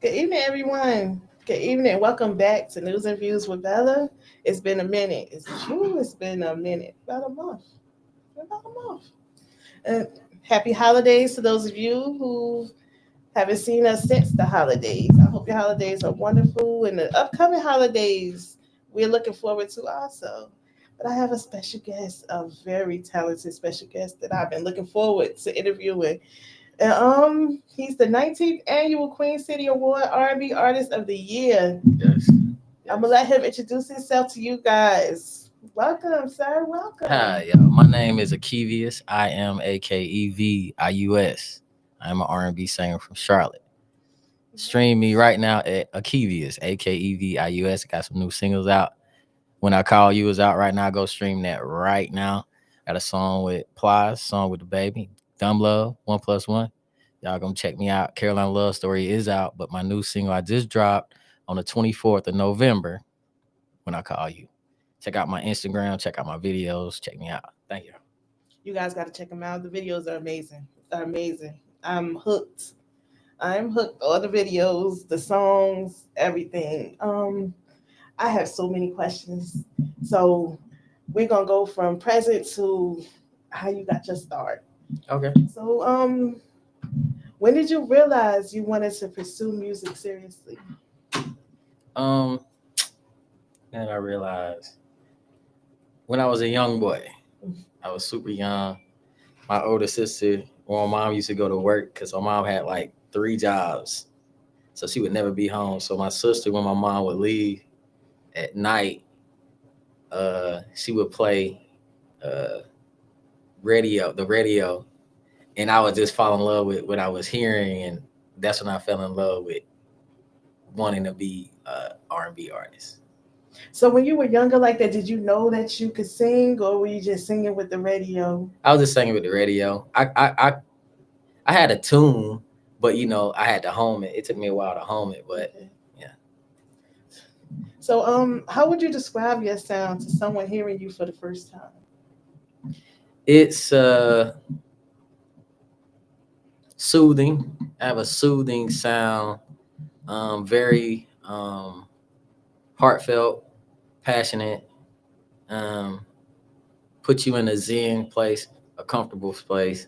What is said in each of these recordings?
Good evening, everyone. Good evening. Welcome back to News and Views with Bella. It's been a minute. It's true. It's been a minute. About a month. About a month. And happy holidays to those of you who haven't seen us since the holidays. I hope your holidays are wonderful, and the upcoming holidays we're looking forward to also. But I have a special guest, a very talented special guest that I've been looking forward to interviewing. He's the 19th annual Queen City Award R&B Artist of the Year. Yes. I'm gonna let him introduce himself to you guys. Welcome, sir. Welcome. Hi, y'all. My name is Akevius. I am Akevius. I'm an R&B singer from Charlotte. Stream me right now at Akevius, Akevius. Got some new singles out. When I Call You is out right now. Go stream that right now. Got a song with Plies, song with the baby, Dumb Love, 1+1. Y'all gonna check me out. Carolina Love Story is out, but my new single I just dropped on the 24th of November, When I Call You. Check out my Instagram, check out my videos, check me out. Thank you. You guys got to check them out. The videos are amazing. They're amazing. I'm hooked. I'm hooked. All the videos, the songs, everything. I have so many questions. So we're gonna go from present to how you got your start. Okay. So when did you realize you wanted to pursue music seriously? Um, and I realized when I was a young boy, I was super young. My older sister, well, my mom used to go to work because my mom had like 3 jobs. So she would never be home. So my sister, when my mom would leave at night, she would play uh the radio, and I would just fall in love with what I was hearing, and that's when I fell in love with wanting to be R&B artist. So when you were younger like that, did you know that you could sing, or were you just singing with the radio? I was just singing with the radio. I had a tune, but I had to home it. It took me a while to home it, but Okay. yeah. So how would you describe your sound to someone hearing you for the first time? It's soothing. I have a soothing sound, very heartfelt, passionate, um, put you in a zen place, a comfortable place,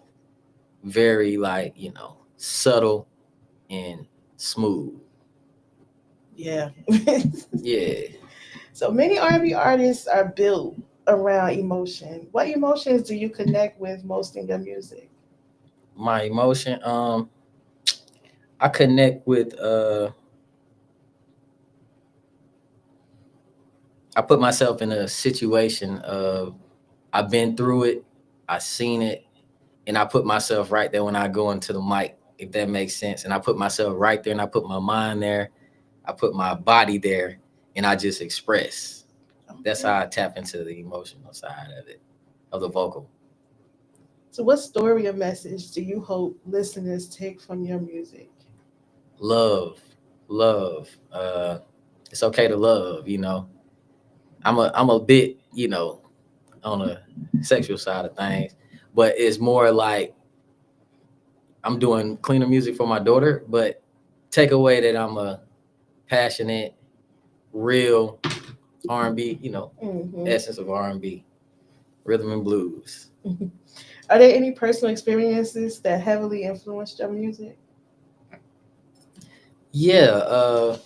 very like, subtle and smooth. Yeah. Yeah. So many R&B artists are built around emotion. What emotions do you connect with most in your music? My emotion, I connect with I put myself in a situation of I've been through it, I seen it, and I put myself right there when I go into the mic, if that makes sense. And I put myself right there and I put my mind there, I put my body there, and I just express. That's Okay. how I tap into the emotional side of it, of the vocal. So what story or message do you hope listeners take from your music? Love, love. It's okay to love. I'm a bit, on the sexual side of things, but it's more like I'm doing cleaner music for my daughter, but take away that I'm a passionate, real R&B, Hmm. essence of R&B, rhythm and blues. Are there any personal experiences that heavily influenced your music? Yeah,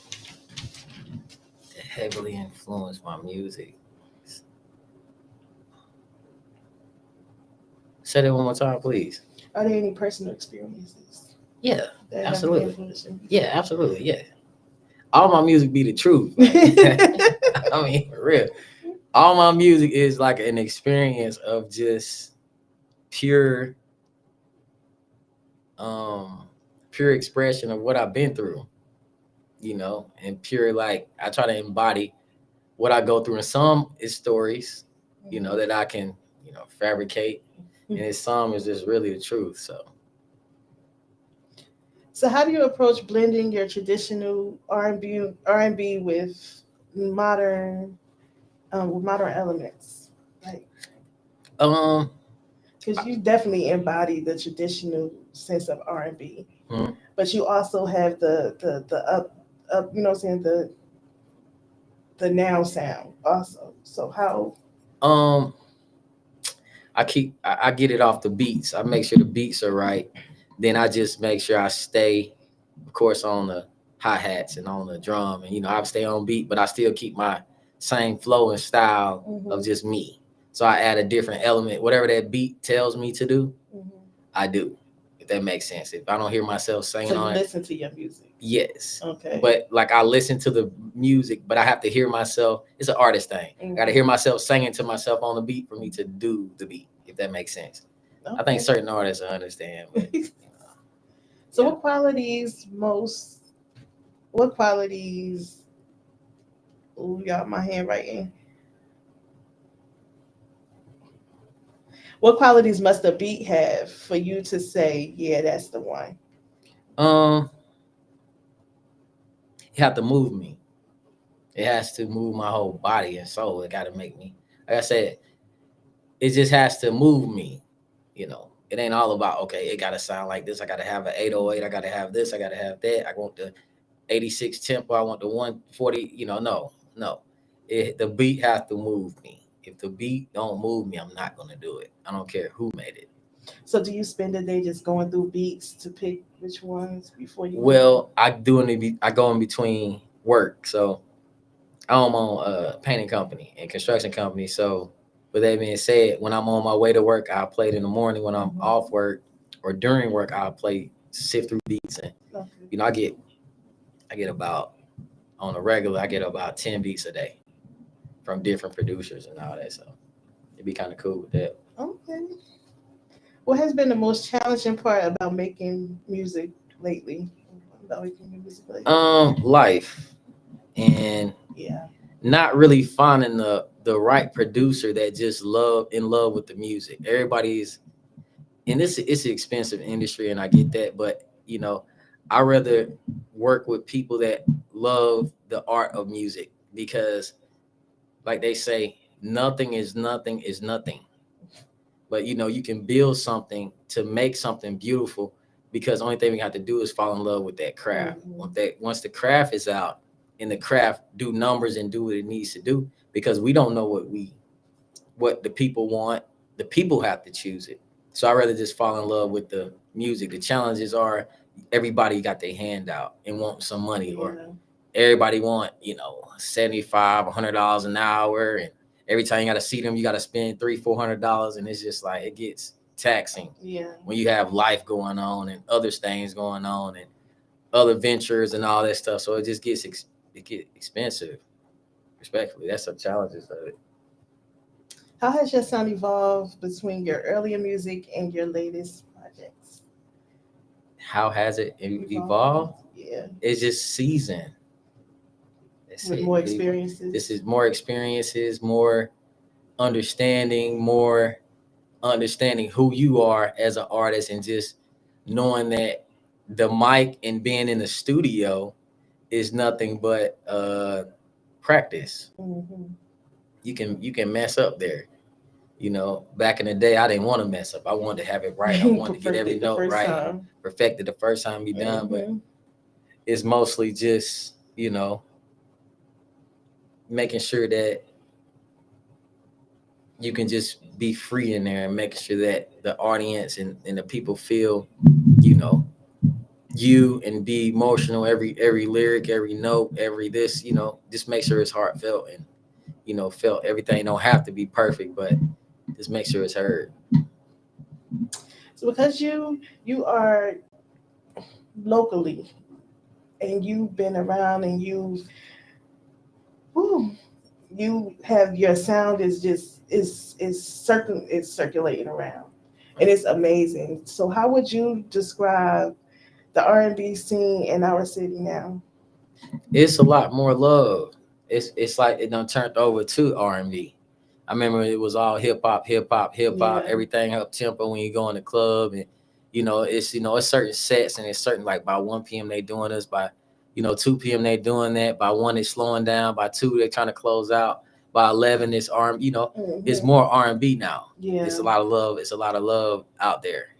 heavily influenced my music. Say that one more time, please. Are there any personal experiences Yeah, that heavily absolutely. influenced your Yeah, absolutely. Yeah. All my music be the truth. Like, music? I mean, for real. All my music is like an experience of just pure, um, pure expression of what I've been through, and pure like I try to embody what I go through. And some is stories, that I can, fabricate, and in some is just really the truth. So So how do you approach blending your traditional R&B with modern elements? Like, um because you definitely embody the traditional sense of R&B. Mhm. but you also have the up, you know what I'm saying, the now sound also. So how? Um, I get it off the beats. I make sure the beats are right. Then I just make sure I stay, of course, on the hi-hats and on the drum. And I stay on beat, but I still keep my same flow and style of Mhm. just me. So I add a different element. Whatever that beat tells me to do, Mhm. I do. If that makes sense. If I don't hear myself singing So you on it, listen to your music. yes. Okay. But like I listen to the music, but I have to hear myself. It's an artist thing. I got to hear myself singing to myself on the beat for me to do the beat, if that makes sense. I think Okay. certain artists understand, but So yeah. what qualities, oh y'all, my handwriting. What qualities must a beat have for you to say, yeah, that's the one? um, you have to move me. It has to move my whole body and soul. It got to make me. Like I said, it just has to move me. It ain't all about okay. It got to sound like this. I got to have an 808. I got to have this. I got to have that. I want the 86 tempo. I want the 140. No. The beat has to move me. If the beat don't move me, I'm not gonna do it. I don't care who made it. So do you spend the day just going through beats to pick which ones before you move? Well, I go in between work, so I'm on a painting company and construction company. So, with that being said, when I'm on my way to work, I'll play it in the morning. When I'm off work or during work, I'll play sift through beats, and Okay. I get about on a regular, I get about 10 beats a day from different producers and all that. So it'd be kind of cool with that. Okay. What has been the most challenging part about making music lately? About making music lately? Life and Yeah. not really finding the right producer that just in love with the music. Everybody's and it's an expensive industry, and I get that, but I rather work with people that love the art of music because, like they say, nothing is nothing. But you can build something to make something beautiful because the only thing we have to do is fall in love with that craft. Once the craft is out and the craft do numbers and do what it needs to do, because we don't know what the people want. The people have to choose it. So I rather just fall in love with the music. The challenges are everybody got their hand out and want some money, or Yeah. everybody want, $75, $100 an hour. And every time you got to see them, you got to spend $300, $400. And it's just like, it gets taxing Yeah. when you have life going on and other things going on and other ventures and all that stuff. So it just gets expensive. Respectfully, that's some challenges of it. How has your sound evolved between your earlier music and your latest projects? How has it evolved? Yeah. It's just seasoned. That's With it. more experiences. This is more experiences, more understanding, more understanding who you are as an artist, and just knowing that the mic and being in the studio is nothing but practice. Mhm. You can mess up there. Back in the day, I didn't want to mess up. I wanted to have it right. I wanted to get every Perfected the note first right, time. perfected the first time be done. But Mhm. it's mostly just making sure that you can just be free in there and making sure that the audience and the people feel, you know, you, and be emotional every lyric, every note, every this, just make sure it's heartfelt and felt. Everything don't have to be perfect, but just make sure it's heard. So because you are locally and you've been around and whew, you have your sound is just is circulating around and it's amazing. So how would you describe the R&B scene in our city now? It's a lot more love. It's like it done turned over to R&B. I remember it was all hip hop, hip hop, hip hop, Yeah. everything up tempo when you go in the club. And it's certain sets, and it's certain, like, by 1 p.m. they doing this, by 2 p.m. they doing that, by 1 it's slowing down, by 2 they trying to close out, by 11 it's it's Mhm. more R&B now. Yeah. It's a lot of love. It's a lot of love out there.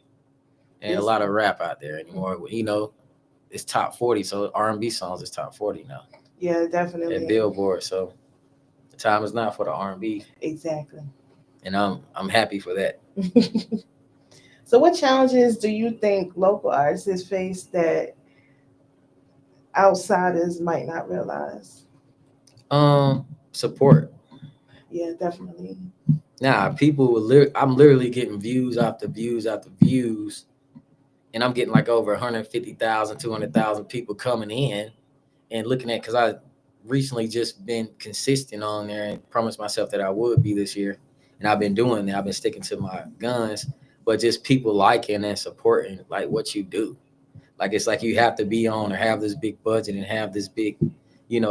and a lot of rap out there anymore. You know, it's top 40, so R&B songs is top 40 now Yeah, at definitely. Billboard. So the time is now for the R&B, Exactly. and I'm happy for that. So, what challenges do you think local artists face that outsiders might not realize? Support. Yeah, definitely. Now, people I'm literally getting views after views after views, and I'm getting like over 150,000, 200,000 people coming in and looking at, because I recently just been consistent on there and promised myself that I would be this year, and I've been doing that. I've been sticking to my guns, but just people liking and supporting like what you do. Like it's like you have to be on or have this big budget and have this big,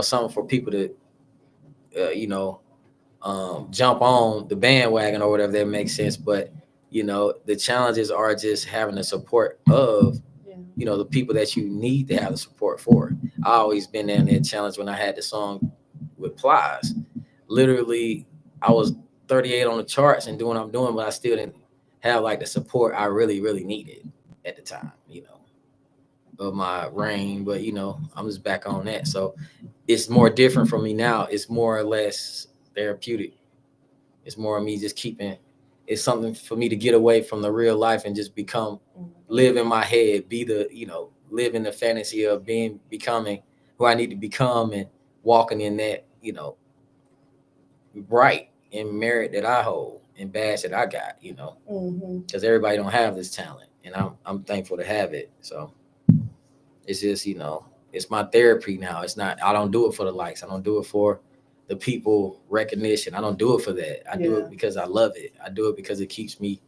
something for people to, jump on the bandwagon or whatever, that makes sense. But the challenges are just having the support of the people that you need to have the support for. I always been in that challenge when I had the song with Plies. Literally, I was 38 on the charts and doing what I'm doing, but I still didn't have like the support I really, really needed at the time, of my reign. But I'm just back on that. So it's more different for me now. It's more or less therapeutic. It's more of me just it's something for me to get away from the real life and just live in my head, live in the fantasy of becoming who I need to become, and walking in that, right and merit that I hold and badge that I got, because everybody don't have this talent, and I'm thankful to have it. So it's just, it's my therapy now. It's not, I don't do it for the likes. I don't do it for the people recognition. I don't do it for that. I do it because I love it. I do it because it keeps me,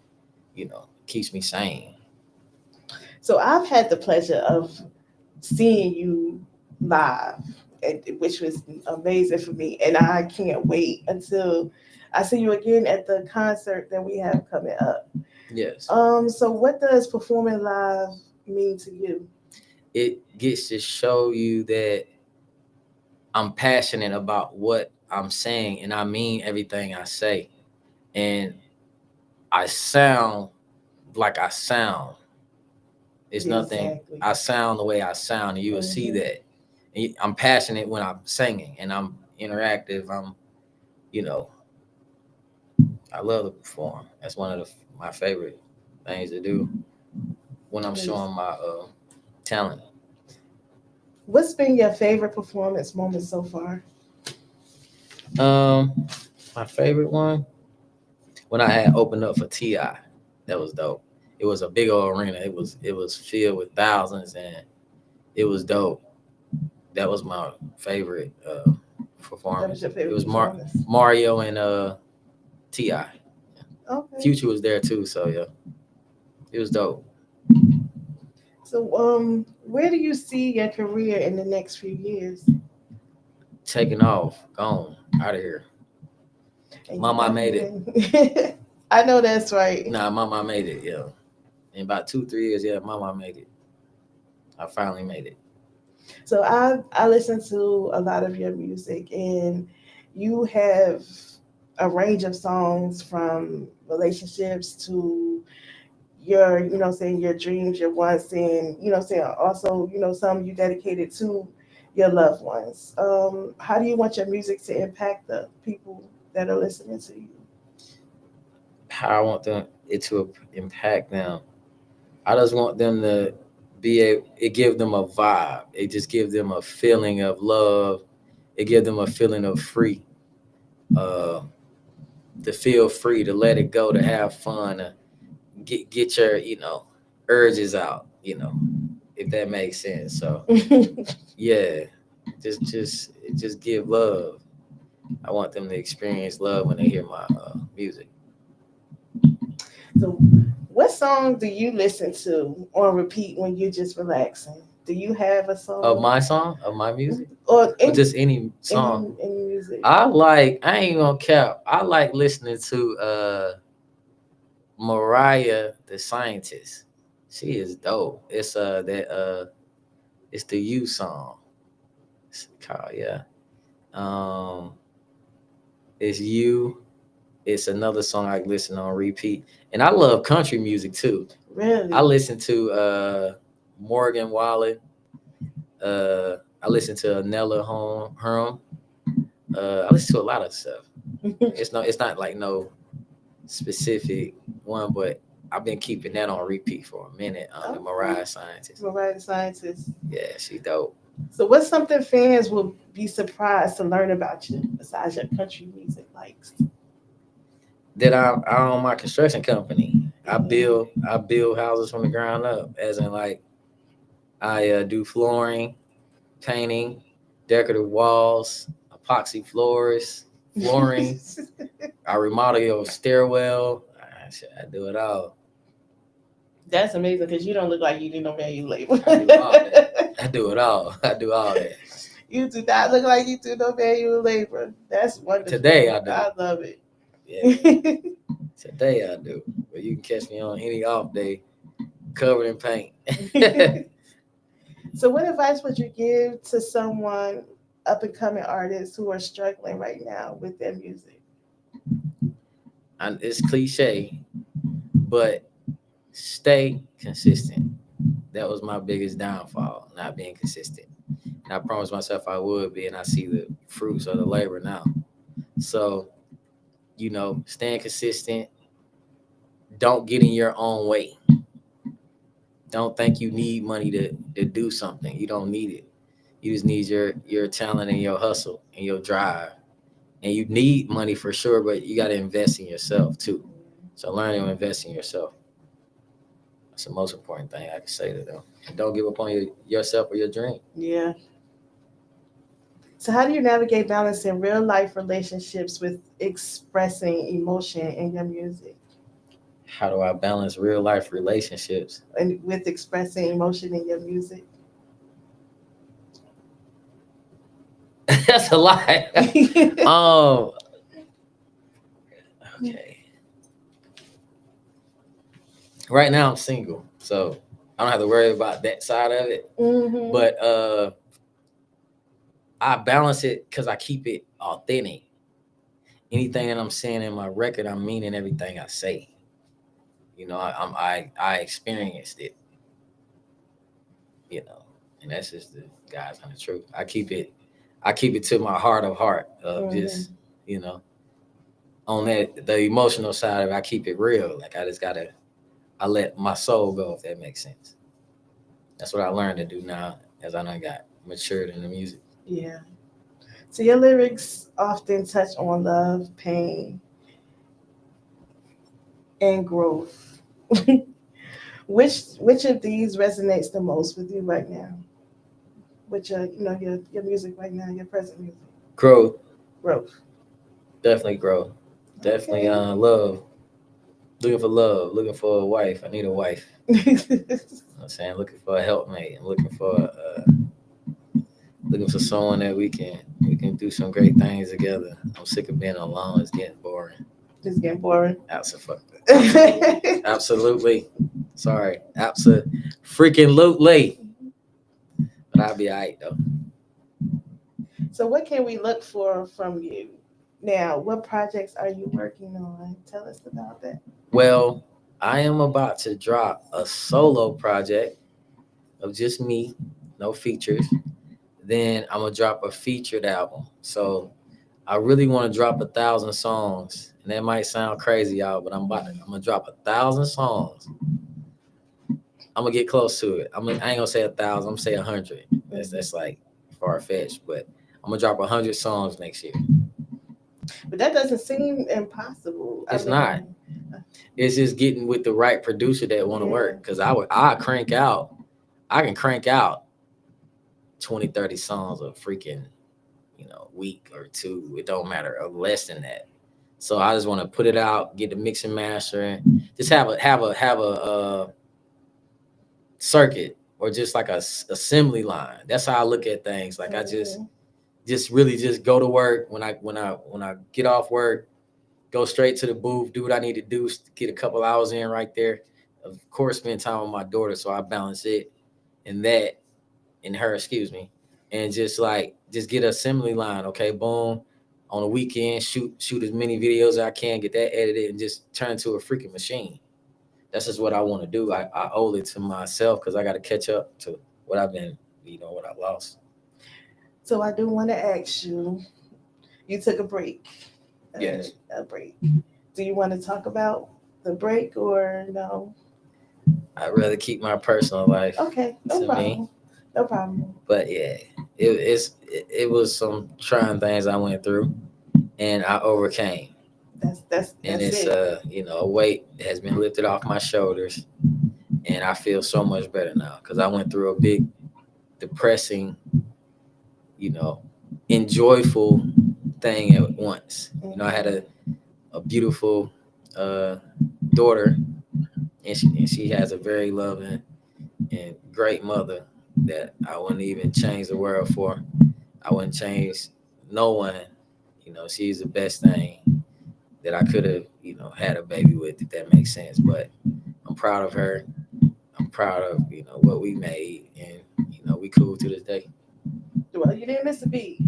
sane. So I've had the pleasure of seeing you live, which was amazing for me, and I can't wait until I see you again at the concert that we have coming up. Yes. So what does performing live mean to you? It gets to show you that I'm passionate about what I'm saying, and I mean everything I say, and I sound like I sound. It's nothing. Exactly. I sound the way I sound, and you will see that. And I'm passionate when I'm singing, and I'm interactive. I love to perform. That's one of my favorite things to do when I'm showing my talent. What's been your favorite performance moment so far? My favorite one, when I had opened up for T.I. That was dope. It was a big old arena. It was filled with thousands, and it was dope. That was my favorite performance. It was Mario and T.I. Okay. Future was there too, so yeah, it was dope. So where do you see your career in the next few years? Taking off, gone, out of here. Mama made it. I know that's right. Nah, Mama made it. Yeah, in about 2-3 years, yeah, Mama made it. I finally made it. So I listen to a lot of your music, and you have a range of songs from relationships to your, saying your dreams, your wants, and saying also, some you dedicated to your loved ones. How do you want your music to impact the people that are listening to you? How I want it to impact them. I just want them to it give them a vibe. It just gives them a feeling of love. It gives them a feeling of free. Uh, to feel free, to let it go, to have fun, to get your urges out. If that makes sense. So yeah, just give love. I want them to experience love when they hear my music. So, what song do you listen to on repeat when you're just relaxing? Do you have a song of my music, or just any song? Any music. I ain't gonna cap. I like listening to Mariah the Scientist. She is dope. It's it's the You song. It's called, yeah. It's You. It's another song I listen on repeat. And I love country music too. Really? I listen to Morgan Wallen. I listen to Nella Herm. I listen to a lot of stuff. It's not like no specific one, but I've been keeping that on repeat for a minute. The Okay. Mariah Scientist. Mariah the Scientist. Yeah, she dope. So, what's something fans will be surprised to learn about you besides your country music likes? That I own my construction company. I build houses from the ground up, as in like I do flooring, painting, decorative walls, epoxy floors, flooring. I remodel your stairwell. I do it all. That's amazing because you don't look like you do no manual labor. I do all that. I do it all. I do all that. You do not look like you do no manual labor. That's wonderful. Today I do. I love it. Yeah. Today I do. But you can catch me on any off day, covered in paint. So, what advice would you give to someone up and coming artists who are struggling right now with their music? And it's cliche, but stay consistent. That was my biggest downfall, not being consistent. And I promised myself I would be, and I see the fruits of the labor now. So, staying consistent. Don't get in your own way. Don't think you need money to do something. You don't need it. You just need your talent and your hustle and your drive. And you need money for sure, but you got to invest in yourself too. So learn to invest in yourself. That's the most important thing I can say to them. And don't give up on yourself or your dream. Yeah. So, how do you navigate balancing real life relationships with expressing emotion in your music How do I balance real life relationships? and with expressing emotion in your music? That's a lot. Okay. Right now I'm single, so I don't have to worry about that side of it. Mhm. But I balance it because I keep it authentic. Anything that I'm saying in my record, I'm meaning everything I say. I experienced it. And that's just the God's honest truth. I keep it to my heart of heart of just on that the emotional side of it, I keep it real. Like I let my soul go, if that makes sense. That's what I learned to do now as I done got matured in the music. Yeah. So your lyrics often touch on love, pain, and growth. Which of these resonates the most with you right now? With your music right now, your present music. Growth. Growth. Definitely growth. Definitely Okay. love. Looking for love. Looking for a wife. I need a wife. You know what I'm saying? Looking for a helpmate. I'm looking for someone that we can do some great things together. I'm sick of being alone. It's getting boring. It's getting boring. Absolutely. Absolutely. Sorry. Absolutely. But I'll be all right though. So what can we look for from you? Now, what projects are you working on? Tell us about that. Well, I am about to drop a solo project of just me, no features. Then I'm gonna drop a featured album. So I really want to drop 1,000 songs, and that might sound crazy, y'all, but I'm gonna drop 1,000 songs. I'm gonna get close to it. I ain't gonna say 1,000. I'm gonna say 100. That's like far fetched, but I'm gonna drop 100 songs next year. But that doesn't seem impossible. It's not. It's just getting with the right producer that want to work. Because I can crank out 20, 30 songs a freaking, week or two. It don't matter, or less than that. So I just want to put it out, get the mix and mastering, just have a circuit or just like a assembly line. That's how I look at things. Like I just really just go to work when I get off work, go straight to the booth, do what I need to do, get a couple hours in right there. Of course, spend time with my daughter, so I balance it and her, and just get an assembly line. Okay, boom. On the weekend, shoot as many videos as I can, get that edited, and just turn to a freaking machine. that's just what I want to do. I owe it to myself because I got to catch up to what I've been, what I lost. So I do want to ask you. You took a break. Yes. A break. Do you want to talk about the break or no? I'd rather keep my personal life Okay, no to problem. me. No problem. But yeah, it was some trying things I went through, and I overcame. That's And it. it's a weight has been lifted off my shoulders, and I feel so much better now because I went through a big, depressing, enjoyable thing at once. I had a beautiful daughter, and she has a very loving and great mother that I wouldn't even change the world for. I wouldn't change no one. She's the best thing that I could have, had a baby with, if that makes sense. But I'm proud of her. I'm proud of, what we made, and we cool to this day. Well, you didn't miss a beat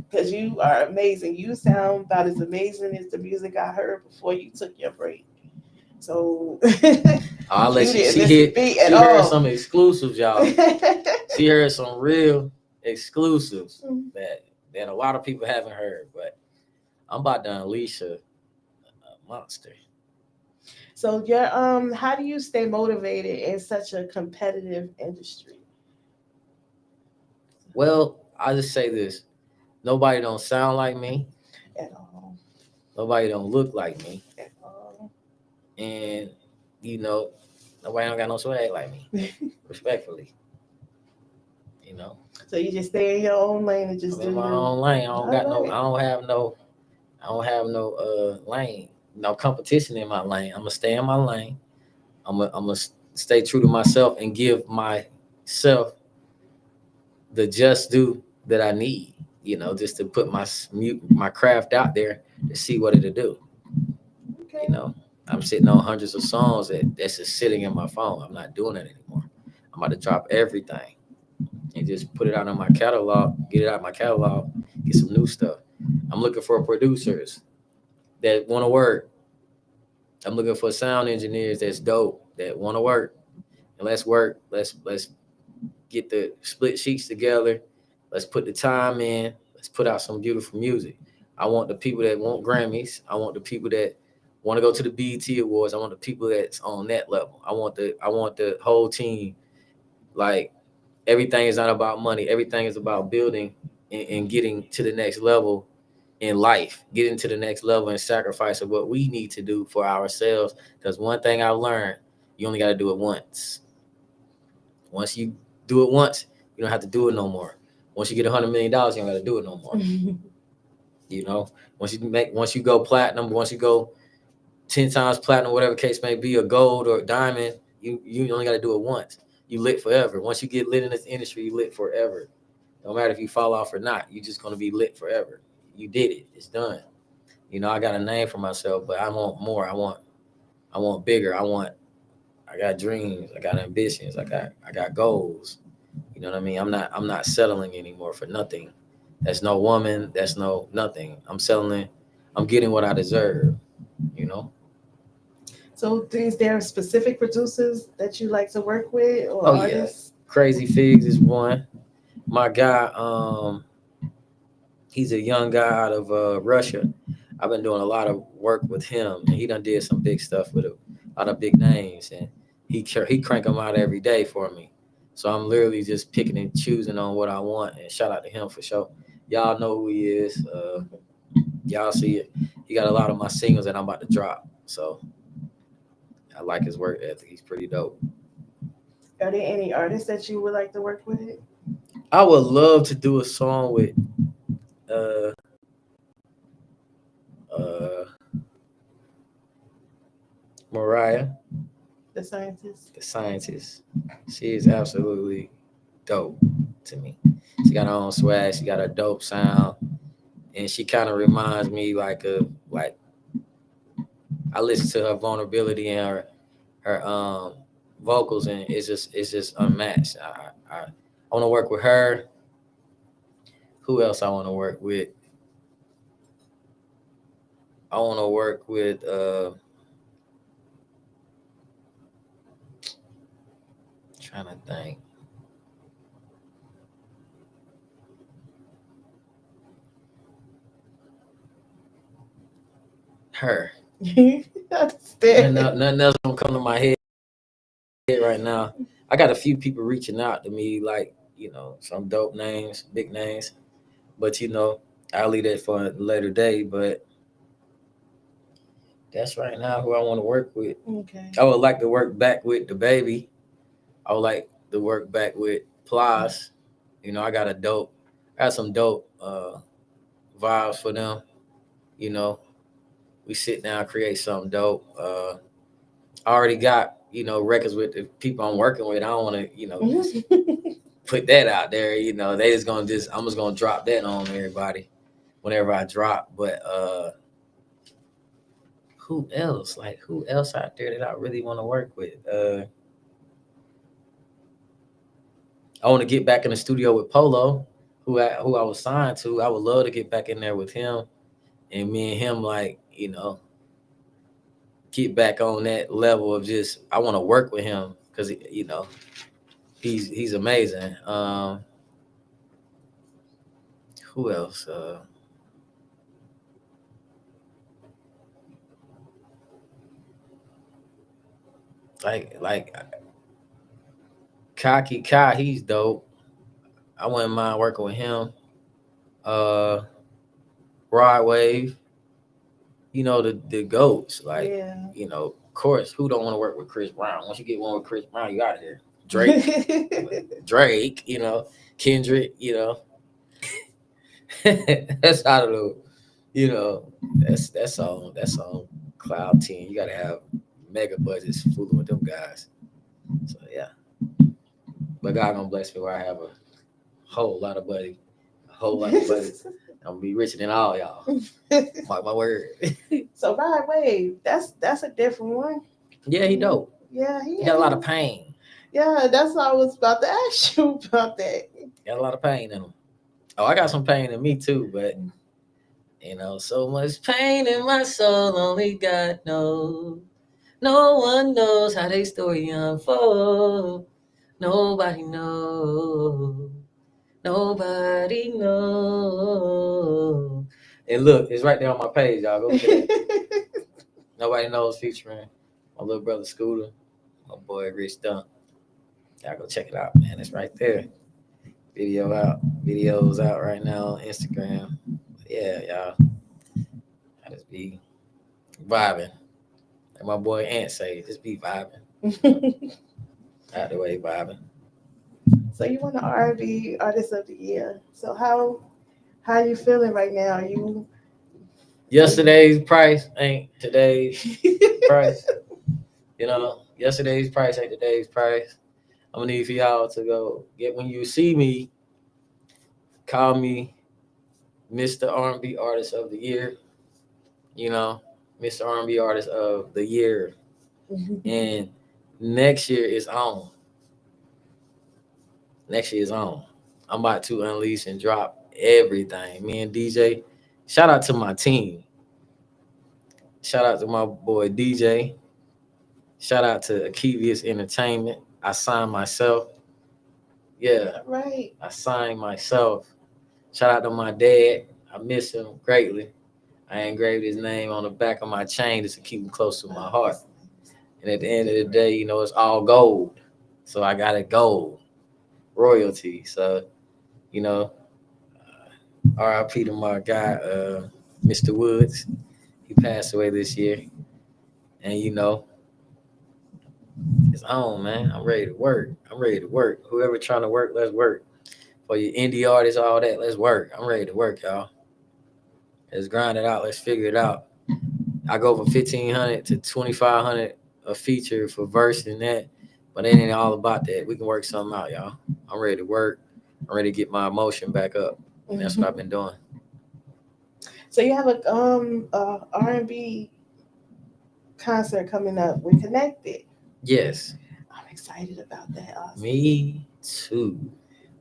because you are amazing. You sound about as amazing as the music I heard before you took your break. So I'll let you she didn't miss a beat at all. heard some exclusives, y'all. She heard some real exclusives that a lot of people haven't heard, but I'm about to unleash a monster. So how do you stay motivated in such a competitive industry? Well, I just say this: nobody don't sound like me. At all. Nobody don't look like me, At all. and nobody don't got no swag like me. Respectfully, So you just stay in your own lane and just I'm in my own lane. I don't got no. Alright. I don't have no lane. No competition in my lane. I'm gonna stay in my lane. I'm gonna stay true to myself and give myself the just due that I need. Just to put my craft out there to see what it'll do. Okay. I'm sitting on hundreds of songs that's just sitting in my phone. I'm not doing it anymore. I'm about to drop everything and just put it out on my catalog, get it out of my catalog, get some new stuff. I'm looking for producers that want to work. I'm looking for sound engineers that's dope, that want to work. And let's work. Let's get the split sheets together. Let's put the time in. Let's put out some beautiful music. I want the people that want Grammys. I want the people that want to go to the BET Awards. I want the people that's on that level. I want the whole team. Like, everything is not about money. Everything is about building and getting to the next level in life, getting to the next level and sacrifice of what we need to do for ourselves. Because one thing I've learned, you only got to do it once. Once you do it once, you don't have to do it no more. Once you get $100 million, you don't got to do it no more. Once you go platinum, once you go 10 times platinum, whatever case may be, or gold or diamond, you only got to do it once. You lit forever. Once you get lit in this industry, you lit forever. No matter if you fall off or not, you're just going to be lit forever. You did it. It's done. I got a name for myself, but I want more. I want bigger. I got dreams. I got ambitions. I got goals. You know what I mean? I'm not settling anymore for nothing. That's no woman. That's no nothing. I'm settling. I'm getting what I deserve. So is there specific producers that you like to work with or artists? Yeah. Crazy Figs is one. My guy, he's a young guy out of Russia. I've been doing a lot of work with him, and he done did some big stuff with a lot of big names, and he crank them out every day for me. So I'm literally just picking and choosing on what I want, and shout out to him for sure. Y'all know who he is. Y'all see it. He got a lot of my singles that I'm about to drop. So I like his work ethic. He's pretty dope. Are there any artists that you would like to work with? I would love to do a song with Mariah, the scientist. The scientist. She is absolutely dope to me. She got her own swag. She got a dope sound, and she kind of reminds me like I listen to her vulnerability and her vocals, and it's just unmatched. I want to work with her. Who else I want to work with? I want to work with Trying to think. Her. Understand. Nothing else don't come to my head right now. I got a few people reaching out to me, like, some dope names, big names. But I'll leave that for a later day. But that's right now who I want to work with. Okay. I would like to work back with the baby. I would like to work back with Plies. I got some dope vibes for them. You know, we sit down, create something dope. I already got, records with the people I'm working with. I don't want to, just put that out there. I'm just gonna drop that on everybody whenever I drop. But who else? Like, who else out there that I really want to work with? I want to get back in the studio with Polo, who I was signed to. I would love to get back in there with him, and me and him, like, get back on that level of just I want to work with him because he's amazing. Who else? Like Kaki Kai, he's dope. I wouldn't mind working with him. Uh, Rod Wave, the goats. Like, Yeah. Of course, who don't want to work with Chris Brown? Once you get one with Chris Brown, you out of here. Drake, Kendrick, that's out of that's on Cloud 10. You gotta have mega budgets fooling with them guys. So yeah. But God gonna bless me where I have a whole lot of buddies. I'm gonna be richer than all y'all. Mark my word. So Rod Wave, that's a different one. Yeah, he dope. Yeah, He got a lot of pain. Yeah, that's what I was about to ask you about that. Got a lot of pain in him. Oh, I got some pain in me too, but so much pain in my soul, only God knows. No one knows how they story unfold. Nobody knows. Nobody knows. And look, it's right there on my page, y'all. Go check it. Nobody knows featuring my little brother Scooter, my boy Rich Dunk. Y'all go check it out, man. It's right there. Videos out right now on Instagram. Yeah, y'all. I just be vibing. Like my boy Ant say, just be vibing. Out the way vibing. So you won the R&B Artist of the Year. So how you feeling right now? Yesterday's price ain't today's price. Yesterday's price ain't today's price. I'm gonna need for y'all to go get when you see me, call me Mr. R&B Artist of the Year. Mr. R&B Artist of the Year. And next year is on. Next year is on. I'm about to unleash and drop everything. Me and DJ. Shout out to my team. Shout out to my boy DJ. Shout out to Akivius Entertainment. I signed myself. Yeah. Right. I signed myself. Shout out to my dad. I miss him greatly. I engraved his name on the back of my chain just to keep him close to my heart. And at the end of the day, it's all gold. So I got it gold. Royalty. So, RIP to my guy, Mr. Woods. He passed away this year. And, it's on, man. I'm ready to work. Whoever trying to work, let's work. For your indie artists, all that, let's work. I'm ready to work, y'all. Let's grind it out. Let's figure it out. I go from 1,500 to 2,500 a feature for verse and that, but it ain't all about that. We can work something out, y'all. I'm ready to work. I'm ready to get my emotion back up, and that's what I've been doing. So you have a R&B concert coming up. We connected. Yes. I'm excited about that. Awesome. Me too.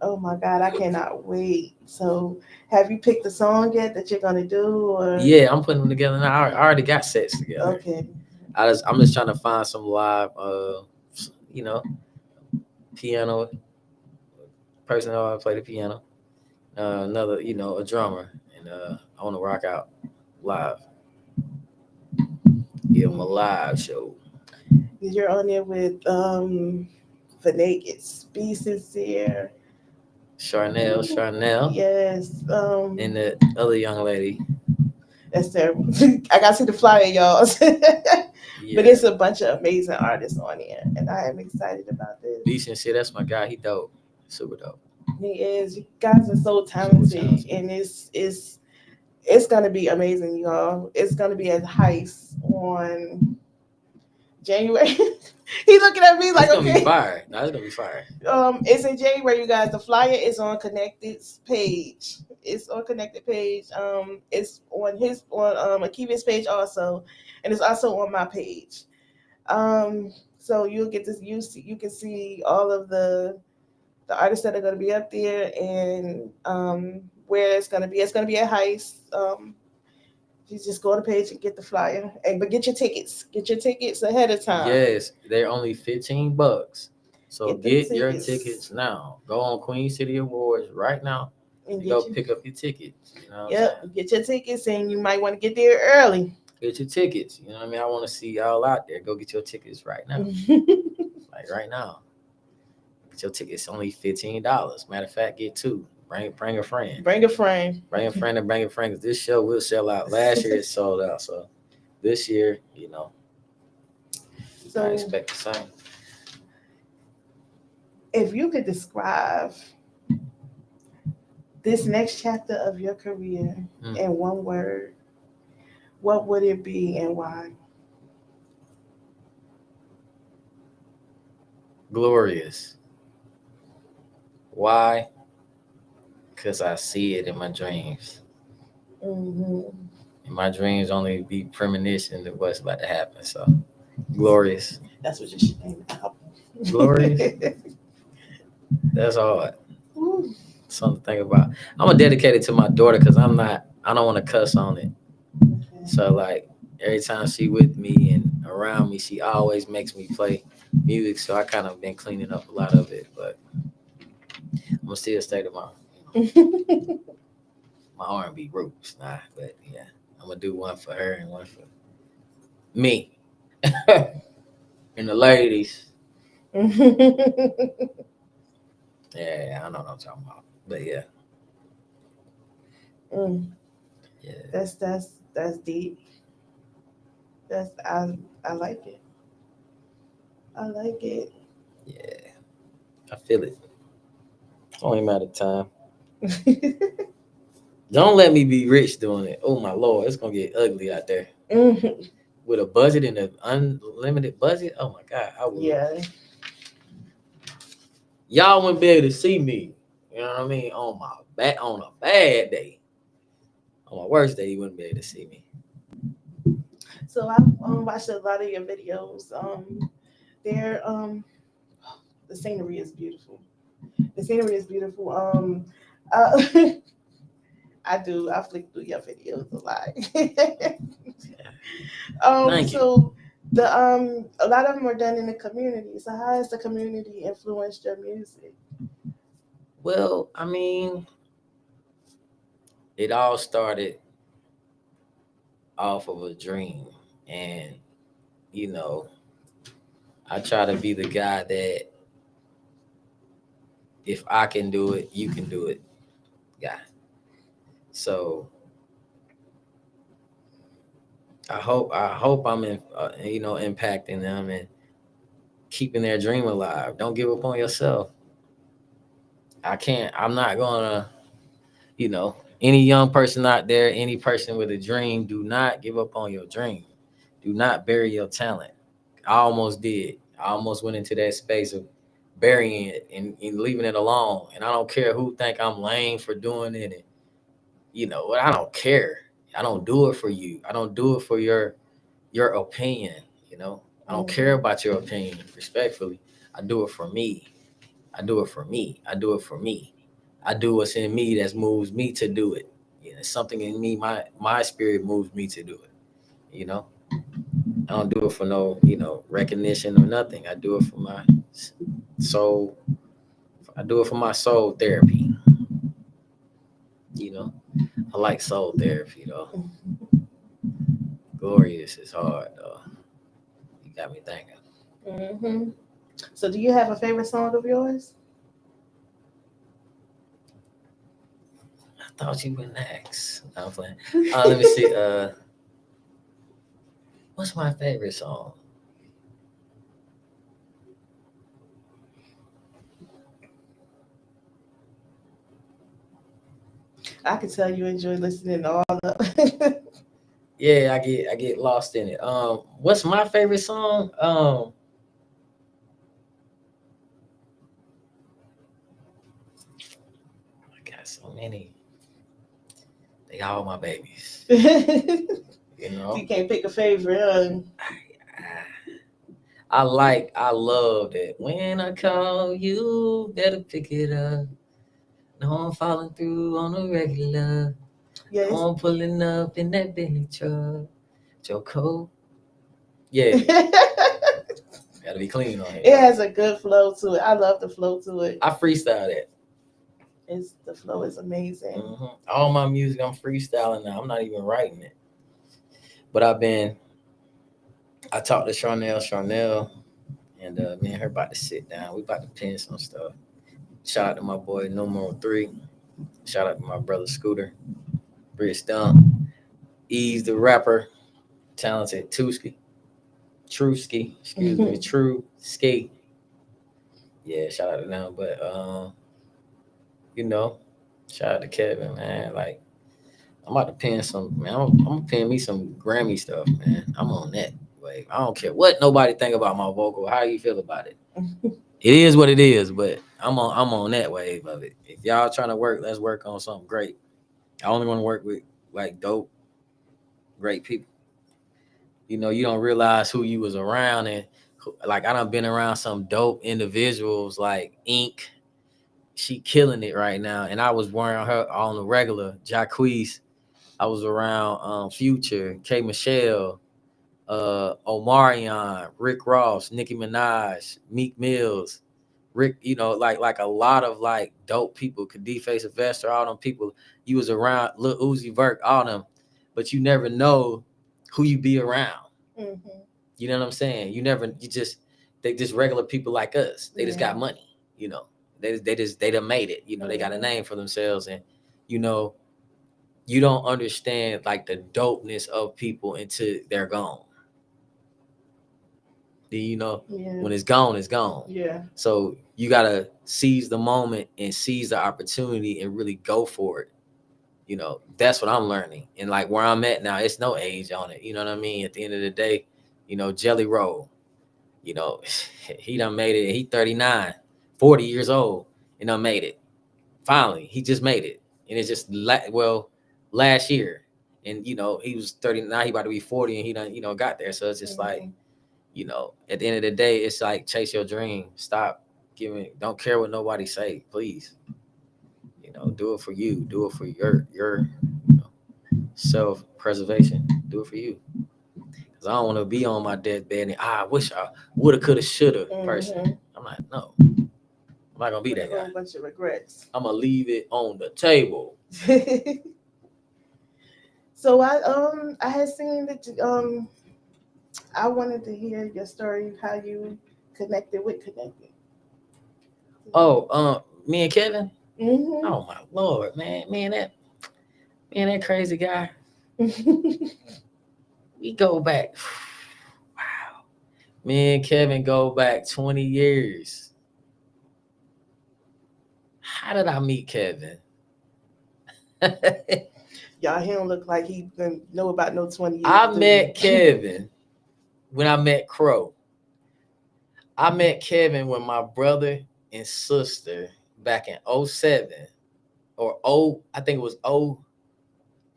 Oh my God, I cannot wait. So have you picked the song yet that you're gonna do? Or? Yeah, I'm putting them together now. I already got sets together. Okay. I'm just trying to find some live, piano person who I play the piano. Another, a drummer, and I want to rock out live. Give them a live show. You're on there with Venegas, Be Sincere. Charnel, Yes. and the other young lady. That's terrible. I got to see the flyer, y'all. Yeah. But it's a bunch of amazing artists on here, and I am excited about this. Be Sincere, that's my guy. He dope. Super dope. He is. You guys are so talented, and it's gonna be amazing, y'all. It's gonna be at Heist on January. He's looking at me like, It's gonna okay. be fire. No, it's gonna be fire. It's in January, you guys. The flyer is on Connected's page. It's on Connected page. It's on Akiva's page also, and it's also on my page. So you'll get this. You can see all of the artists that are going to be up there, and where it's going to be. It's going to be at Heist. You just go on the page and get the flyer, but get your tickets. Get your tickets ahead of time. Yes, they're only $15. So get your tickets. tickets now. Go on Queen City Awards right now and go pick up your tickets. You know what I'm saying? Get your tickets, and you might want to get there early. Get your tickets. You know what I mean? I want to see y'all out there. Go get your tickets right now. Like right now. Get your tickets only $15. Matter of fact, get two. Bring a friend. Bring a friend. Bring a friend and bring a friend. Because this show will sell out. Last year it sold out. So this year, So I expect the same. If you could describe this next chapter of your career in one word, what would it be and why? Glorious. Why? Because I see it in my dreams. Mm-hmm. And my dreams only be premonition of what's about to happen. So, glorious. That's what you should name the album. Glorious. That's hard. Something to think about. I'm gonna dedicate it to my daughter because I don't want to cuss on it. Okay. So like every time she with me and around me, she always makes me play music. So I kind of been cleaning up a lot of it, but I'm gonna still stay to my R&B roots. But yeah, I'm gonna do one for her and one for me and the ladies. Yeah, I know what I'm talking about. But yeah. Yeah. That's deep. I like it. I like it. Yeah. I feel it. It's only a matter of time. Don't let me be rich doing it. Oh my Lord, it's gonna get ugly out there. Mm-hmm. With a budget and an unlimited budget. Oh my God, I would. Yeah. Y'all wouldn't be able to see me. You know what I mean? On a bad day. On my worst day, you wouldn't be able to see me. So I've watched a lot of your videos. The scenery is beautiful. The scenery is beautiful. I flick through your videos a lot. Thank you. So a lot of them are done in the community. So how has the community influenced your music? Well, I mean, it all started off of a dream, and I try to be the guy that if I can do it, you can do it, guy. So I hope I'm impacting them and keeping their dream alive. Don't give up on yourself. I'm not gonna, any young person out there, any person with a dream, do not give up on your dream. Do not bury your talent. I almost did. I almost went into that space of burying it and leaving it alone. And I don't care who think I'm lame for doing it. And I don't care. I don't do it for you. I don't do it for your opinion. I don't care about your opinion, respectfully. I do it for me. I do it for me. I do it for me. I do what's in me that moves me to do it. Something in me, my spirit moves me to do it. I don't do it for no, recognition or nothing. I do it for So I do it for my soul therapy. You know, I like soul therapy though. Glorious is hard though. You got me thinking. Hmm. So, do you have a favorite song of yours? I thought you were next. No, I'm playing. Let me see. What's my favorite song? I can tell you enjoy listening to all the. Yeah, I get lost in it. What's my favorite song? I got so many. They all my babies. You know. You can't pick a favorite. Huh? I love that. When I call you, better pick it up. No, I'm falling through on a regular. Yes. No, I'm pulling up in that Bentley truck. Joe Cole. Yeah, gotta be clean on It here. has a good flow to it. I love the flow to it. I freestyle that. The flow is amazing. All my music, I'm freestyling now. I'm not even writing it. But I talked to Charnel, and me and her about to sit down. We about to pin some stuff. Shout out to my boy Numero 3. Shout out to my brother Scooter. Rich Dump. Ease the rapper. Talented Truski. Excuse me. True Ski. Yeah, shout out to them. But you know, shout out to Kevin, man. Like, I'm about to pin some, man. I'm gonna pin me some Grammy stuff, man. I'm on that wave. I don't care what nobody think about my vocal. How you feel about it? It is what it is, but I'm on that wave of it. If y'all trying to work, let's work on something great. I only want to work with like dope, great people. You don't realize who you was around, and like I done been around some dope individuals like Ink. She killing it right now, and I was wearing her on the regular. Jacquees. I was around Future, K Michelle, Omarion, Rick Ross, Nicki Minaj, Meek Mills, Rick. Like a lot of like dope people. Khadi Face Sylvester, all them people. You was around Lil Uzi Vert, all them, but you never know who you be around. Mm-hmm. You know what I'm saying? They just regular people like us. They just got money. They done made it. They got a name for themselves, and you know you don't understand like the dopeness of people until they're gone. When it's gone, it's gone. Yeah. So you gotta seize the moment and seize the opportunity and really go for it. That's what I'm learning. And like where I'm at now, it's no age on it. You know what I mean? At the end of the day, Jelly Roll, you know, he done made it. He 39, 40 years old and done made it. Finally, he just made it. And it's just last year. And he was 30 now, he about to be 40 and he done, got there. So it's just like, at the end of the day, it's like chase your dream. Stop don't care what nobody say, please. Do it for you. Do it for your self-preservation. Do it for you. Because I don't want to be on my deathbed and I wish I woulda, coulda, shoulda person. I'm like, no. I'm not gonna be that guy. A bunch of regrets. I'm gonna leave it on the table. So I had seen that I wanted to hear your story, how you connected with Connected. Oh, me and Kevin. Mm-hmm. Oh my Lord, man, that crazy guy. We go back. Wow, me and Kevin go back 20 years. How did I meet Kevin? Y'all, he don't look like he didn't know about no 20 years. I met Kevin when I met Crow. I met Kevin when my brother and sister back in 07 or I think it was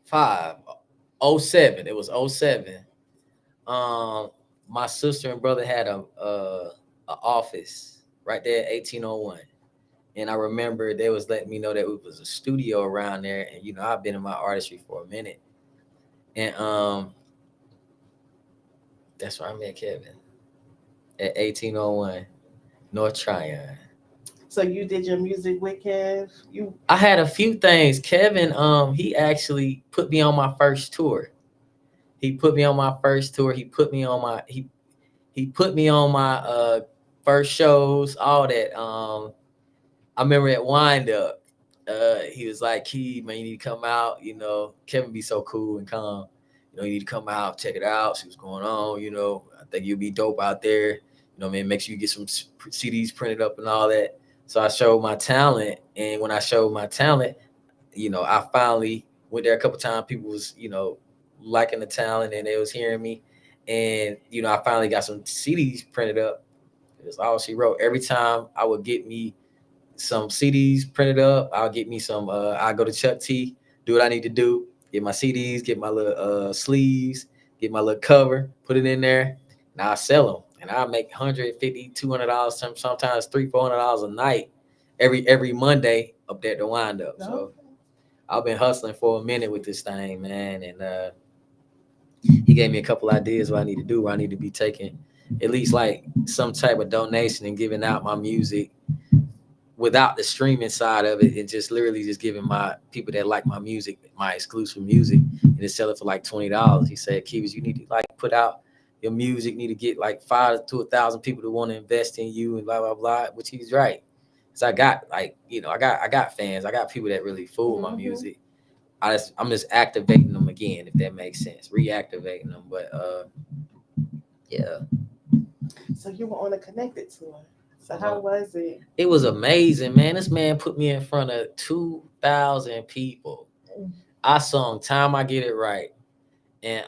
05, 07. It was 07. My sister and brother had a office right there at 1801. And I remember they was letting me know that it was a studio around there. And I've been in my artistry for a minute. And that's where I met Kevin at 1801. North Tryon. So you did your music with Kev. You I had a few things. Kevin, he actually put me on my first tour. He put me on my first tour. He put me on my first shows, all that. I remember at Wind Up, he was like, Key, man, you need to come out. You know, Kevin be so cool and calm. You know, you need to come out, check it out, see what's going on. You know, I think you'll be dope out there. You know, man, make sure you get some CDs printed up and all that. So I showed my talent, and when I showed my talent, you know, I finally went there a couple times. People was, you know, liking the talent and they was hearing me, and you know, I finally got some CDs printed up. That's all she wrote. Every time I would get me some CDs printed up. I'll get me some. I'll go to Chuck T, do what I need to do, get my CDs, get my little sleeves, get my little cover, put it in there, and I'll sell them. And I'll make $150, $200, sometimes $300, $400 a night every Monday up there to Wind Up. no? So I've been hustling for a minute with this thing, man. And he gave me a couple ideas what I need to do, where I need to be taking at least like some type of donation and giving out my music without the streaming side of it, and just literally just giving my people that like my music, my exclusive music, and just sell it for like $20. He said, Kivas, you need to like put out your music, need to get like 5 to 1,000 people to want to invest in you and blah blah blah. Which he's right. So I got like, you know, I got fans, I got people that really fool my music. I'm just activating them again, if that makes sense, reactivating them. But yeah. So you were on a Connected tour. So how was it? It was amazing, man. This man put me in front of 2,000 people. I sung "Time I Get It Right," and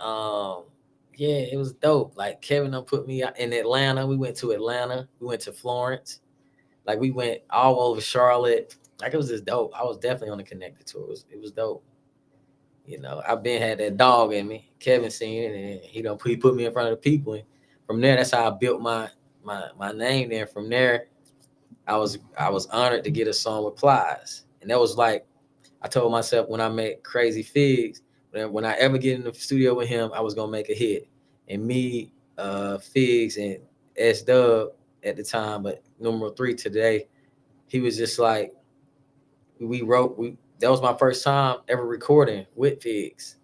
yeah, it was dope. Like Kevin put me in Atlanta. We went to Atlanta. We went to Florence. Like we went all over Charlotte. Like it was just dope. I was definitely on the Connected tour. It was dope. You know, I've been had that dog in me. Kevin seen it, and he put me in front of the people. And from there, that's how I built my name. There, from there, I was honored to get a song with Plies, and that was like, I told myself when I met Crazy Figs, when I ever get in the studio with him, I was gonna make a hit. And me, Figs, and S Dub at the time, but number 3 today, he was just like, that was my first time ever recording with Figs,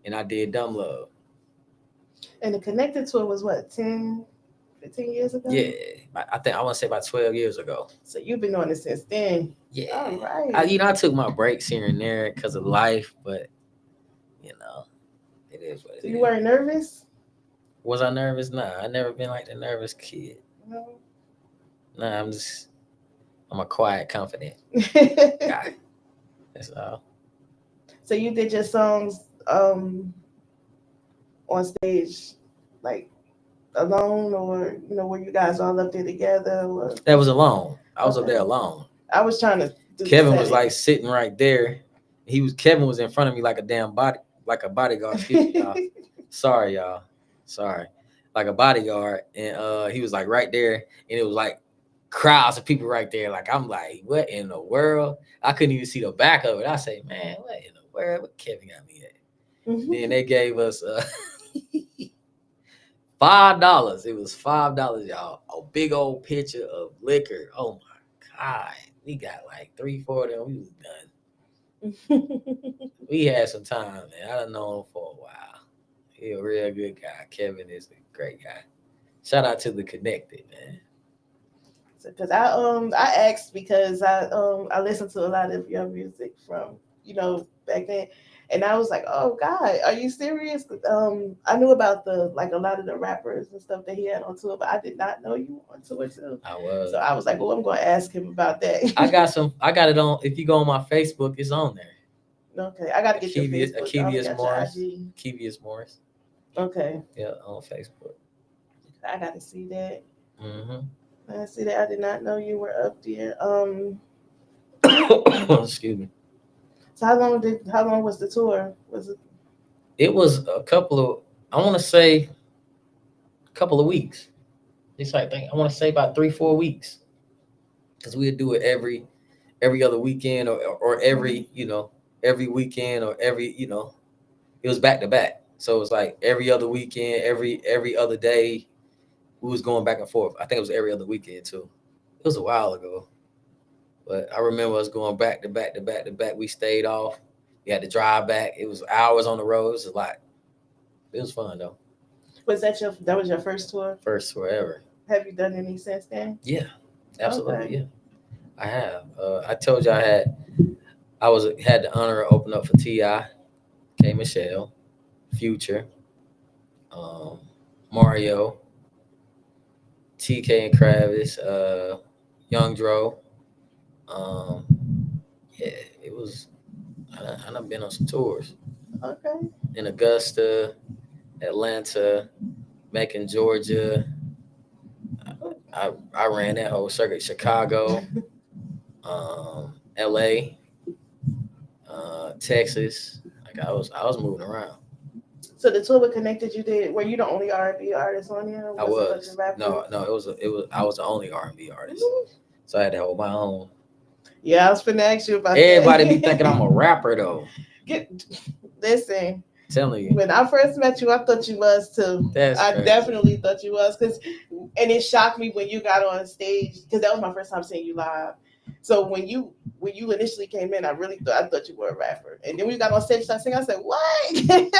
and I did Dumb Love. And the Connected tour was what, 10, 15 years ago? Yeah, I want to say about 12 years ago. So you've been on it since then. Yeah. All right. I took my breaks here and there because of life, but you know, it is what it is. So you weren't nervous? Was I nervous? Nah, I never been like the nervous kid. No. Nah, I'm a quiet, confident guy. That's all. So you did your songs on stage, like alone, or were you guys all up there together? Or? That was alone. I was up there alone. I was trying to do Kevin was like sitting right there. Kevin was in front of me like a damn bodyguard. Excuse me, y'all. Sorry, y'all. Sorry. Like a bodyguard. And he was like right there, and it was like crowds of people right there. Like, I'm like, what in the world? I couldn't even see the back of it. I say, man, what in the world? What Kevin got me at? Mm-hmm. Then they gave us $5. It was $5, y'all. A big old pitcher of liquor. Oh my God. We got like 3-4 of them. We was done. We had some time, man. I done known him for a while. He a real good guy. Kevin is a great guy. Shout out to the Connected, man. Because I asked because I listened to a lot of your music from back then, and I was like, oh God, are you serious? I knew about a lot of the rappers and stuff that he had on tour, but I did not know you were on tour too. I was. So I was like, well, I'm going to ask him about that. I got it on. If you go on my Facebook, it's on there. Okay, I got to get your Facebook. Kevius Morris. Okay. Yeah, on Facebook. I got to see that. Mm-hmm. I see that. I did not know you were up there. Excuse me. So how long was the tour? Was it? It was a couple of, I want to say, a couple of weeks. It's like, I want to say about 3-4 weeks, because we'd do it every other weekend or every every weekend or every it was back to back. So it was like every other weekend, every other day. We was going back and forth. I think it was every other weekend too. It was a while ago, but I remember us going back to back to back to back. We stayed off. We had to drive back. It was hours on the road. It was a lot. It was fun though. That was your first tour? First tour ever. Have you done any since then? Yeah, absolutely. Okay. Yeah, I have. I told you had the honor of opening up for Ti, K Michelle, Future, um, Mario, TK and Kravis, Young Dro. Um, yeah, it was. I've been on some tours Okay. in Augusta, Atlanta, Macon, Georgia. I ran that whole circuit. Chicago, LA, Texas. Like I was moving around. So the tour with Connected you did, were you the only R&B artist on there? I it a bunch was. of rappers? No, it was I was the only R&B artist. So I had to hold my own. Yeah, I was finna ask you about Everybody that. be thinking I'm a rapper though. Listen, Telling you. when I first met you, I thought you was too. That's I crazy. definitely thought you was, and it shocked me when you got on stage, because that was my first time seeing you live. So when you initially came in, I thought you were a rapper, and then when you got on stage, started singing, I said, "What?"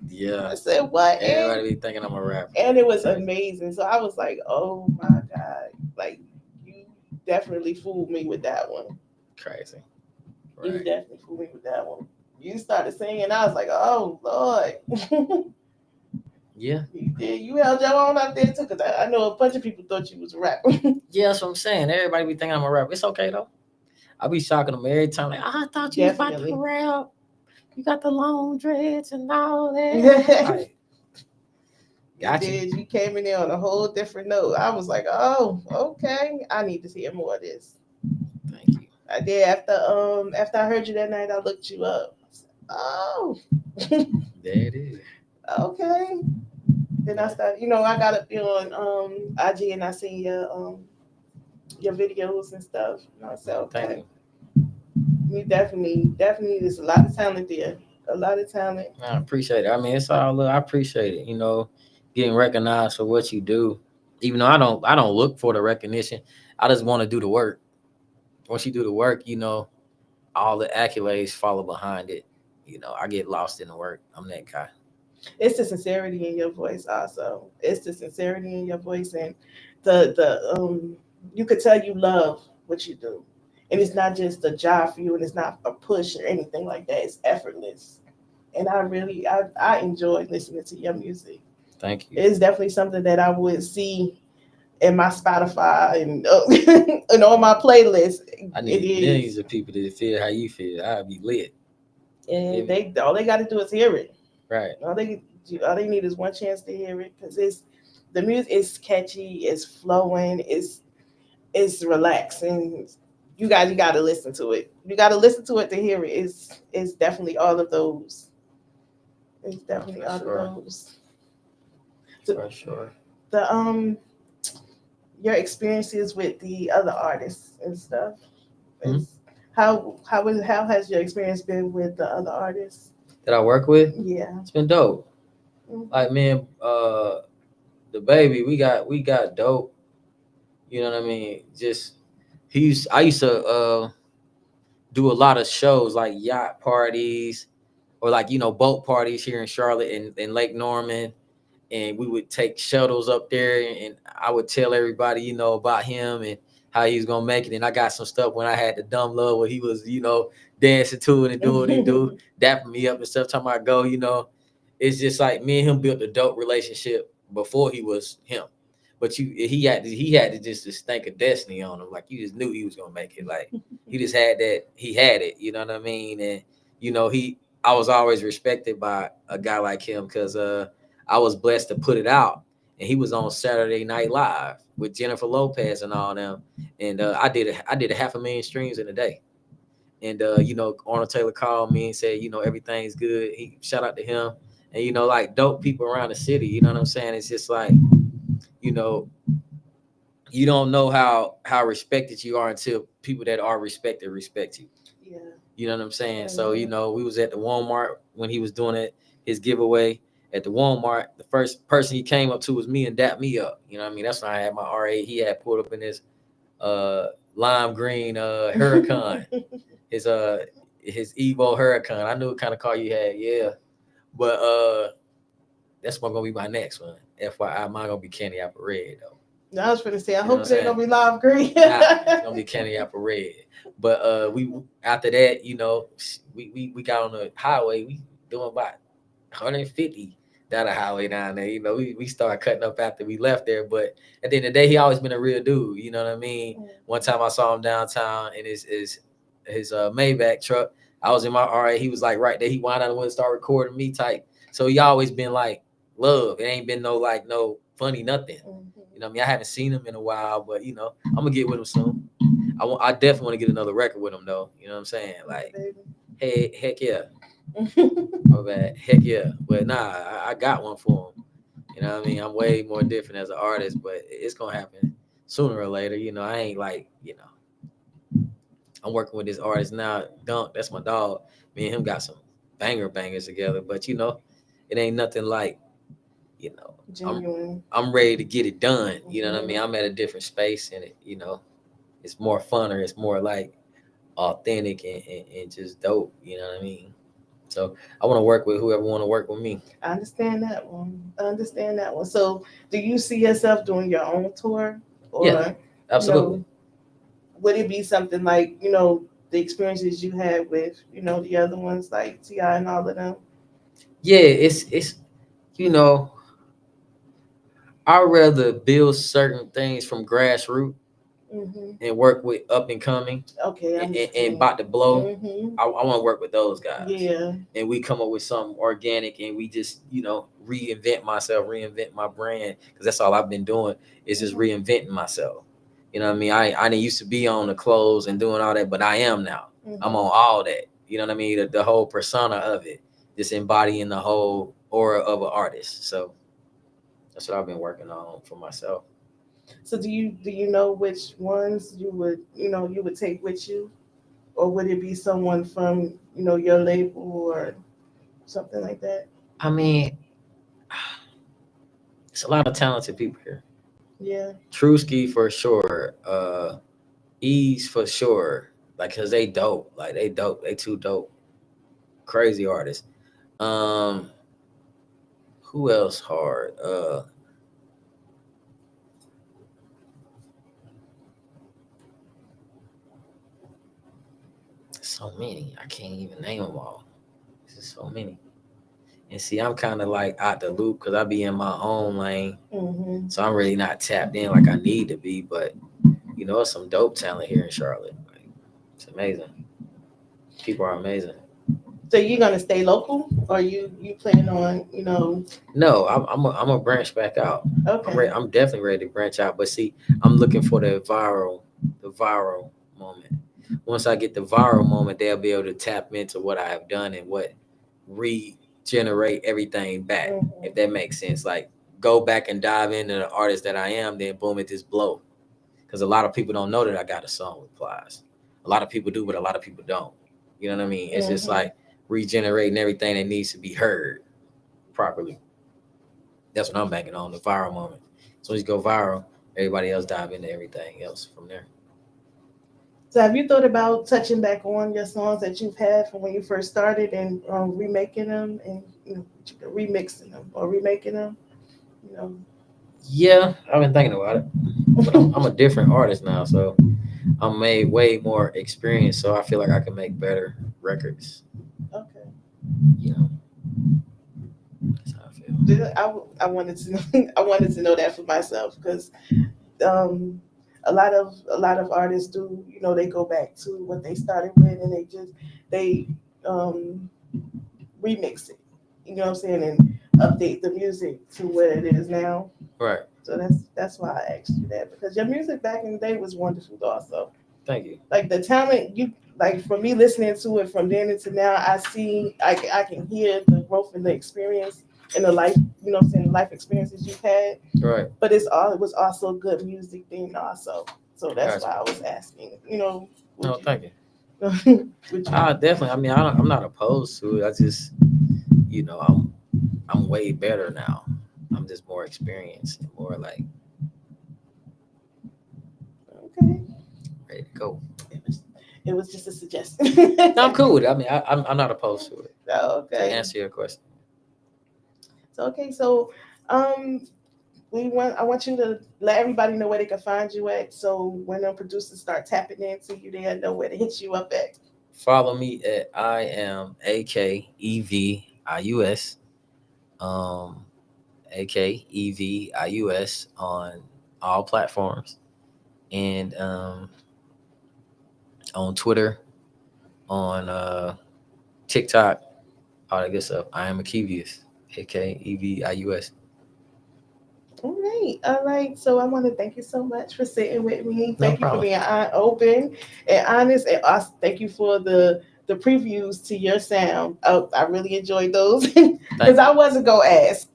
Yeah. I said, "What?" Everybody be thinking I'm a rapper. And it was amazing. So I was like, "Oh my god!" Like, you definitely fooled me with that one. Crazy. You Right. definitely fooled me with that one. You started singing, I was like, "Oh Lord." Yeah. You did. You held your own out there too, because I know a bunch of people thought you was a rapper. Yeah, that's what I'm saying. Everybody be thinking I'm a rapper. It's okay though. I be shocking them every time. Like, I thought you was about Definitely. to rap. You got the long dreads and all that. Like, You gotcha. did. You came in there on a whole different note. I was like, "Oh, okay. I need to hear more of this." Thank you. I did. After I heard you that night, I looked you up. I said, "Oh, There it is. okay." Then I started. I got up there on IG and I seen your videos and stuff. And I said, Thank "Okay, you. you definitely, there's a lot of talent there. A lot of talent." I appreciate it. I mean, it's all I appreciate it. Getting recognized for what you do. Even though I don't look for the recognition. I just want to do the work. Once you do the work, all the accolades follow behind it. I get lost in the work. I'm that guy. It's the sincerity in your voice also. It's the sincerity in your voice, and the you could tell you love what you do. And it's not just a job for you, and it's not a push or anything like that. It's effortless. And I enjoy listening to your music. Thank you. It's definitely something that I would see in my Spotify and and on my playlist. I need millions of people to feel how you feel. I'd be lit. And all they got to do is hear it. Right. All they need is one chance to hear it, because the music is catchy, it's flowing, it's relaxing. You got to listen to it. You got to listen to it to hear it. It's definitely all of those. It's definitely all of those. For sure. The your experiences with the other artists and stuff. How has your experience been with the other artists that I work with? Yeah, it's been dope. Like, man, the baby, we got dope. You know what I mean? Just I used to do a lot of shows like yacht parties or like boat parties here in Charlotte and Lake Norman, and we would take shuttles up there, and I would tell everybody about him and how he was gonna make it. And I got some stuff when I had the Dumb Love where he was dancing to it and do what he do, dapping me up and stuff. Time I go, it's just like me and him built a dope relationship before he was him. But he had to just stink of destiny on him. Like, you just knew he was gonna make it. Like, he just had that. He had it. You know what I mean? And I was always respected by a guy like him because I was blessed to put it out, and he was on Saturday Night Live with Jennifer Lopez and all them. And I did 500,000 streams in a day. And Arnold Taylor called me and said, everything's good. He shout out to him. And like dope people around the city. You know what I'm saying? It's just like, you don't know how respected you are until people that are respected respect you. Yeah. You know what I'm saying? So we was at the Walmart when he was doing his giveaway. at the Walmart, the first person he came up to was me and dapped me up. You know what I mean? That's when I had my RA. He had pulled up in his lime green Huracan, his Evo Huracan. I knew what kind of car you had, yeah. But that's what gonna be my next one. FYI, mine gonna be candy apple red though. I was gonna say, I You know hope what it I'm ain't gonna be live green. Nah, it's gonna be candy apple red. But we after that, you know, we got on the highway. We doing about 150 down the highway down there. You know, we started cutting up after we left there. But at the end of the day, he always been a real dude. You know what I mean? One time I saw him downtown in his Maybach truck. I was in my RA. He was like right there. He wound out and start recording me type. So he always been like love. It ain't been no funny nothing. You know what I mean? I haven't seen him in a while, but you know, I'm gonna get with him soon. I definitely want to get another record with him though. You know what I'm saying? Like, hey, heck yeah. Oh bad, heck yeah. But nah, I got one for him. You know what I mean? I'm way more different as an artist, but it's gonna happen sooner or later. You know, I ain't like, you know, I'm working with this artist now, Dunk. That's my dog. Me and him got some bangers together, but you know, it ain't nothing like, you know, I'm ready to get it done. You know what I mean? I'm at a different space, and it, you know, it's more funner. It's more like authentic and just dope. You know what I mean? So I want to work with whoever want to work with me. I understand that one. So do you see yourself doing your own tour? Or, yeah, absolutely. You know, would it be something like, you know, the experiences you had with, you know, the other ones like T.I. and all of them? Yeah, it's you know, I'd rather build certain things from grassroots and work with up and coming. Okay, and about to blow. I want to work with those guys. Yeah. And we come up with something organic, and we just, you know, reinvent my brand, because that's all I've been doing is just reinventing myself. You know what I mean? I didn't used to be on the clothes and doing all that, but I am now. I'm on all that. You know what I mean? The whole persona of it, just embodying the whole aura of an artist. So that's what I've been working on for myself. So do you know which ones you would take with you, or would it be someone from, you know, your label or something like that? I mean, it's a lot of talented people here. Yeah. Truski for sure. Ease for sure. Like, cause they dope. Like they dope. They too dope. Crazy artists. Who else hard? So many. I can't even name them all. There's so many. And see, I'm kind of like out the loop because I be in my own lane. So I'm really not tapped in like I need to be. But you know, it's some dope talent here in Charlotte. Like, it's amazing. People are amazing. So you're gonna stay local, or you plan on, you know? No, I'm a branch back out. Okay. I'm definitely ready to branch out. But see, I'm looking for the viral moment. Once I get the viral moment, they'll be able to tap into what I have done and what regenerate everything back. If that makes sense, like go back and dive into the artist that I am, then boom, it just blow. Because a lot of people don't know that I got a song with Plies. A lot of people do, but a lot of people don't. You know what I mean? It's just like regenerating everything that needs to be heard properly. That's what I'm banking on, the viral moment. So as you go viral, everybody else dive into everything else from there. So have you thought about touching back on your songs that you've had from when you first started and remaking them and, you know, remixing them or remaking them? You know. Yeah, I've been thinking about it, but I'm a different artist now, so I'm made way more experienced. So I feel like I can make better records. Okay. You know, that's how I feel. I wanted to know, I wanted to know that for myself, because a lot of artists do, you know, they go back to what they started with and they remix it, you know what I'm saying, and update the music to what it is now. Right. So that's why I asked you that, because your music back in the day was wonderful also. Thank you. Like the talent, you like, for me listening to it from then to now, I can hear the growth and the experience and the life, you know what I'm saying, the life experiences you've had. Right. But it was also good music then also. So that's why I was asking, you know. No, thank you. Definitely. I mean, I'm not opposed to it. I just, you know, I'm way better now. I'm just more experienced and more like Okay. ready to go. It was just a suggestion. No, I'm cool with it. I mean, I'm not opposed to it. To Okay. answer your question. So I want you to let everybody know where they can find you at. So when the producers start tapping into you, they know where to hit you up at. Follow me at I am AKEVIUS. AKEVIUS on all platforms. And on Twitter, on TikTok, all that good stuff. I am Akevius, AKEVIUS. All right. So I want to thank you so much for sitting with me. No Thank you for problem. being open and honest, and also thank you for the previews to your sound. Oh, I really enjoyed those because I wasn't gonna ask.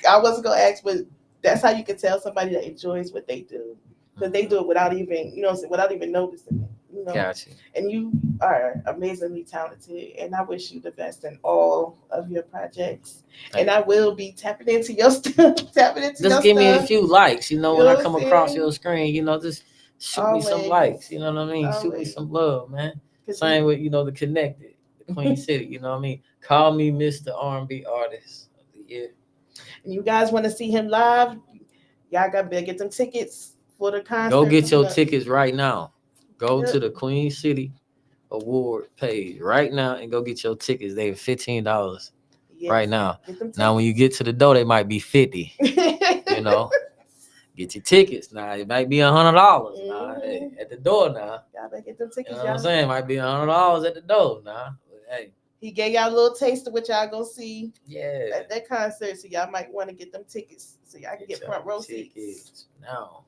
But that's how you can tell somebody that enjoys what they do, because they do it without even without even noticing it. Gotcha. And you are amazingly talented, and I wish you the best in all of your projects. And I will be tapping into your stuff. Just give me a few likes, when I come across your screen, just shoot me some likes, you know what I mean? Always. Shoot me some love, man. Same with, the Connected, the Queen City, you know what I mean? Call me Mr. R&B Artist of the Year. And you guys want to see him live, y'all got to get them tickets for the concert. Go get your tickets right now. Go to the Queen City Award page right now and go get your tickets. They're $15 right now. Now, when you get to the door, they might be $50. Get your tickets. Now, it might be $100 now at the door now. Y'all better get them tickets. You know what I'm saying? Might be $100 at the door now. But, hey. He gave y'all a little taste of what y'all gonna see at that concert, so y'all might want to get them tickets so y'all can get front row seats. Now.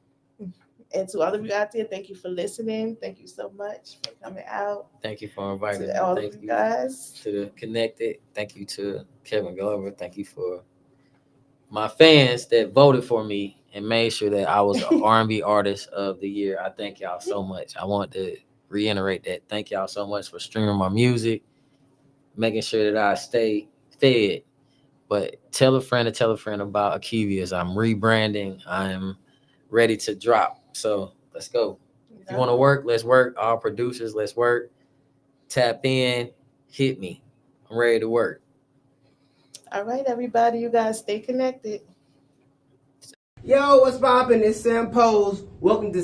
And to all of you out there, thank you for listening. Thank you so much for coming out. Thank you for inviting me. All of you guys. To the Connected. Thank you to Kevin Glover. Thank you for my fans that voted for me and made sure that I was the R&B Artist of the Year. I thank y'all so much. I want to reiterate that. Thank y'all so much for streaming my music, making sure that I stay fed. But tell a friend about Akevius. I'm rebranding. I'm ready to drop. So let's go. If you want to work, let's work. All producers, let's work. Tap in, hit me. I'm ready to work. All right, everybody. You guys stay connected. Yo, what's poppin'? It's Sam Pose. Welcome to